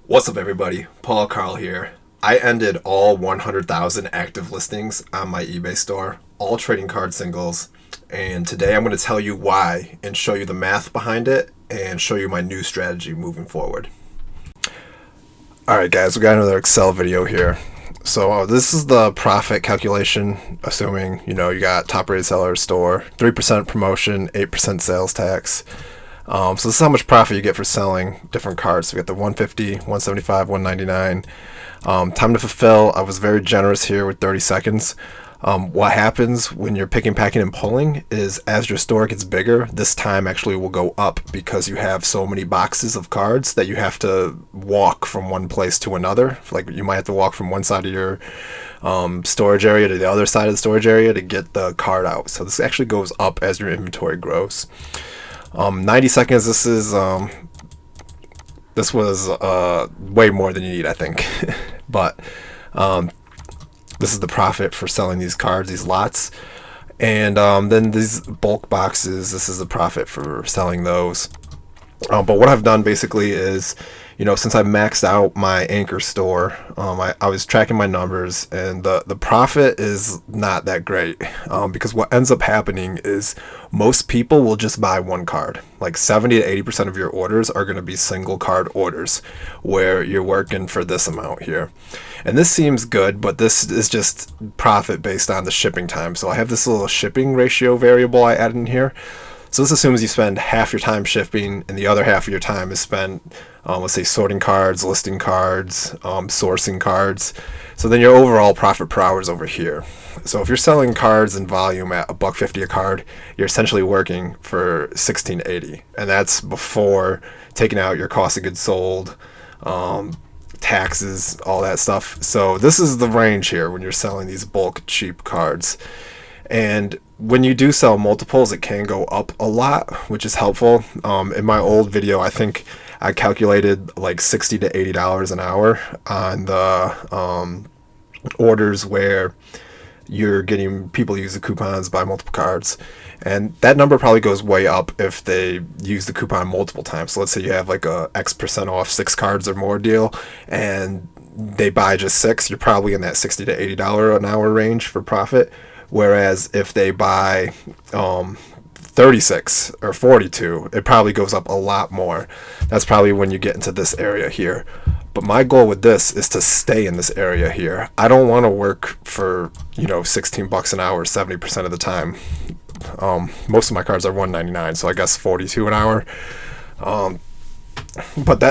What's up, everybody? Paul Carl here. I ended all 100,000 active listings on my eBay store, all trading card singles, and today I'm going to tell you why and show you the math behind it and show you my new strategy moving forward. Alright guys, we got another Excel video here. So this is the profit calculation, assuming you got top rated seller store, 3% promotion, 8% sales tax. So this is how much profit you get for selling different cards. So we got the 150, 175, 199. Time to fulfill, I was very generous here with 30 seconds. What happens when you're picking, packing, and pulling is as your store gets bigger, this time actually will go up because you have so many boxes of cards that you have to walk from one place to another. Like you might have to walk from one side of your storage area to the other side of the storage area to get the card out. So this actually goes up as your inventory grows. 90 seconds, this was way more than you need, I think. But this is the profit for selling these cards, these lots. And then these bulk boxes, this is the profit for selling those. But what I've done basically is, since I maxed out my anchor store, I was tracking my numbers, and the profit is not that great, because what ends up happening is most people will just buy one card. Like 70 to 80% of your orders are going to be single card orders where you're working for this amount here. And this seems good, but this is just profit based on the shipping time. So I have this little shipping ratio variable I added in here. So this assumes you spend half your time shipping and the other half of your time is spent, let's say, sorting cards, listing cards, sourcing cards. So then your overall profit per hour is over here. So if you're selling cards in volume at $1.50 a card, you're essentially working for $16.80, and that's before taking out your cost of goods sold, taxes, all that stuff. So this is the range here when you're selling these bulk cheap cards. And when you do sell multiples, it can go up a lot, which is helpful. In my old video, I think I calculated like $60 to $80 an hour on the orders where you're getting people use the coupons, buy multiple cards. And that number probably goes way up if they use the coupon multiple times. So let's say you have like a X% off 6 cards or more deal, and they buy just 6, you're probably in that $60 to $80 an hour range for profit. Whereas if they buy 36 or 42, it probably goes up a lot more. That's probably when you get into this area here. But my goal with this is to stay in this area here. I don't want to work for, $16 an hour 70% of the time. Most of my cards are $1.99, so I guess 42 an hour. But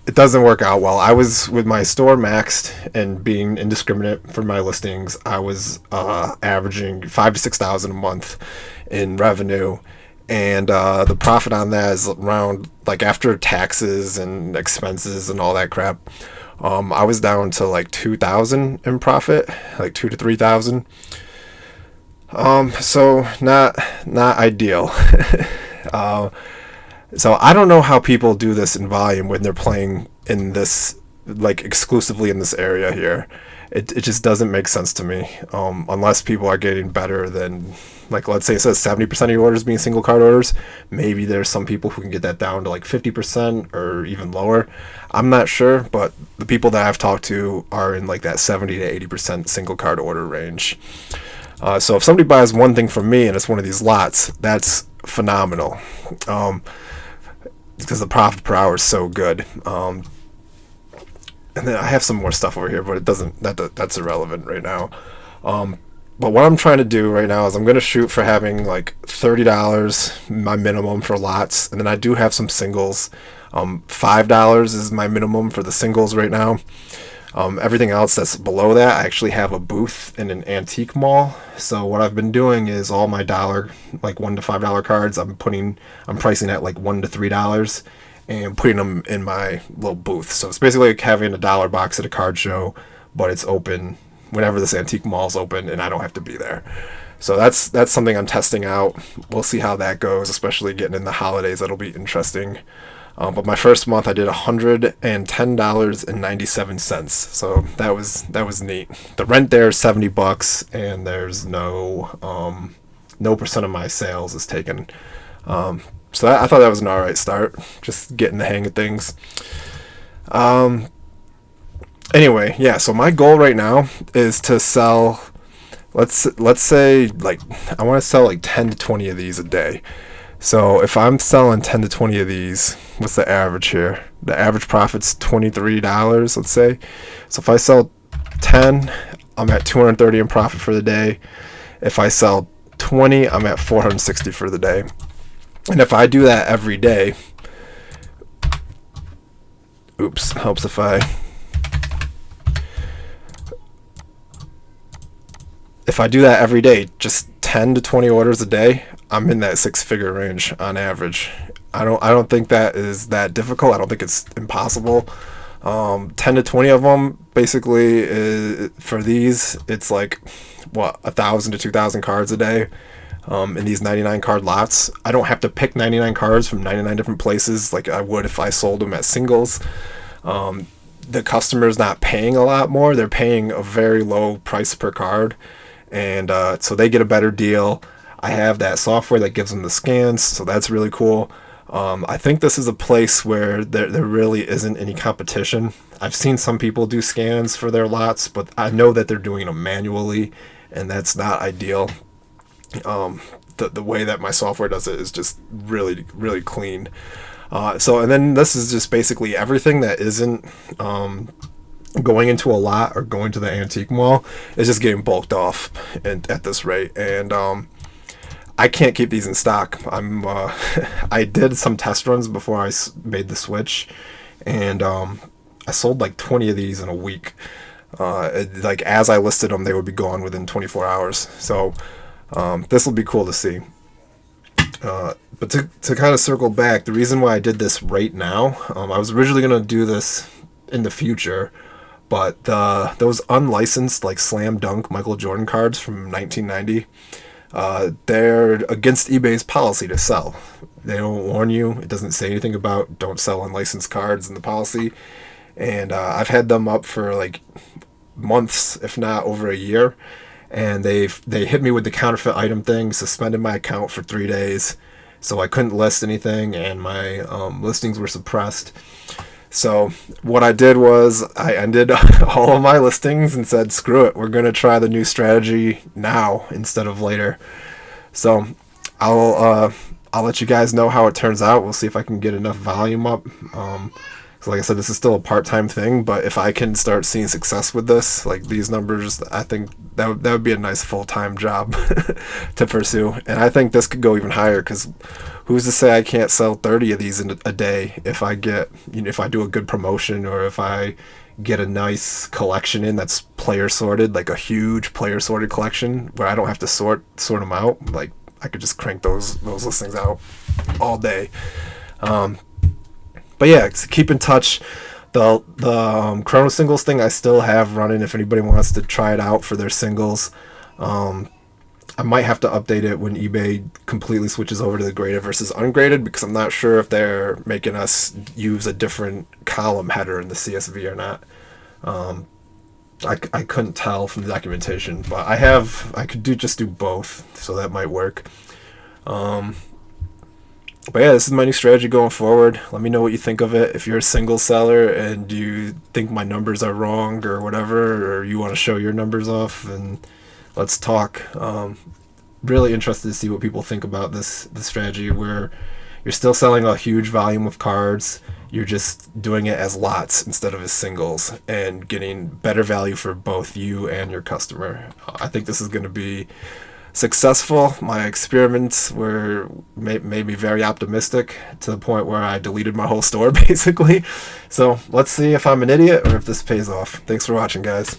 it doesn't work out well. I was with my store maxed and being indiscriminate for my listings. I was averaging $5,000 to $6,000 a month in revenue, and the profit on that is around, like, after taxes and expenses and all that crap. I was down to like $2,000 in profit, like $2,000 to $3,000. So not ideal. So I don't know how people do this in volume when they're playing in this, like, exclusively in this area here. It just doesn't make sense to me, unless people are getting better than, like, let's say it says 70% of your orders being single card orders. Maybe there's some people who can get that down to like 50% or even lower. I'm not sure, but the people that I've talked to are in like that 70 to 80% single card order range. So if somebody buys one thing from me and it's one of these lots, that's phenomenal. Because the profit per hour is so good. And then I have some more stuff over here, but it doesn't. That's irrelevant right now. But what I'm trying to do right now is I'm going to shoot for having like $30 my minimum for lots, and then I do have some singles. $5 is my minimum for the singles right now. Everything else that's below that, I actually have a booth in an antique mall. So what I've been doing is all my $1 to $5 cards, I'm pricing at like $1 to $3 and putting them in my little booth. So it's basically like having a dollar box at a card show, but it's open whenever this antique mall's open and I don't have to be there. So that's something I'm testing out. We'll see how that goes, especially getting in the holidays. That'll be interesting. But my first month I did $110.97, so that was neat. The rent there is $70, and there's no percent of my sales is taken. So I thought that was an alright start, just getting the hang of things. Anyway, yeah, so my goal right now is to sell, let's say, like, I want to sell like 10 to 20 of these a day. So if I'm selling 10 to 20 of these, what's the average here? The average profit's $23, let's say. So if I sell 10, I'm at 230 in profit for the day. If I sell 20, I'm at 460 for the day. And if I do that every day, oops, helps if I do that every day, just 10 to 20 orders a day, I'm in that six-figure range on average. I don't think that is that difficult. I don't think it's impossible. 10 to 20 of them basically for these, it's like what, 1,000 to 2,000 cards a day. In these 99 card lots, I don't have to pick 99 cards from 99 different places like I would if I sold them as singles. The customer's not paying a lot more. They're paying a very low price per card, and so they get a better deal. I have that software that gives them the scans, so that's really cool. I think this is a place where there really isn't any competition. I've seen some people do scans for their lots, but I know that they're doing them manually, and that's not ideal. The way that my software does it is just really, really clean. And then this is just basically everything that isn't going into a lot or going to the antique mall is just getting bulked off at this rate. And I can't keep these in stock. I did some test runs before I made the switch, and I sold like 20 of these in a week. Like as I listed them, they would be gone within 24 hours. So this will be cool to see. But to kind of circle back, the reason why I did this right now, I was originally going to do this in the future, but those unlicensed like slam dunk Michael Jordan cards from 1990, they're against eBay's policy to sell. They don't warn you. It doesn't say anything about don't sell unlicensed cards in the policy. And I've had them up for like months, if not over a year. And they hit me with the counterfeit item thing, suspended my account for 3 days, so I couldn't list anything, and my listings were suppressed. So what I did was I ended all of my listings and said, screw it, we're going to try the new strategy now instead of later. So I'll let you guys know how it turns out. We'll see if I can get enough volume up. So like I said, this is still a part-time thing, but if I can start seeing success with this, like these numbers, I think that would be a nice full-time job to pursue. And I think this could go even higher, because who's to say I can't sell 30 of these in a day if I get, if I do a good promotion, or if I get a nice collection in that's player sorted, like a huge player sorted collection where I don't have to sort them out. Like I could just crank those listings out all day. But yeah, keep in touch. The Chrono singles thing I still have running if anybody wants to try it out for their singles. I might have to update it when eBay completely switches over to the graded versus ungraded, because I'm not sure if they're making us use a different column header in the CSV or not. I couldn't tell from the documentation, but I could just do both, so that might work. But yeah, this is my new strategy going forward. Let me know what you think of it. If you're a single seller and you think my numbers are wrong or whatever, or you want to show your numbers off, and let's talk. Really interested to see what people think about this strategy where you're still selling a huge volume of cards. You're just doing it as lots instead of as singles, and getting better value for both you and your customer. I think this is going to be successful. My experiments made me very optimistic, to the point where I deleted my whole store basically. So let's see if I'm an idiot or if this pays off. Thanks for watching, guys.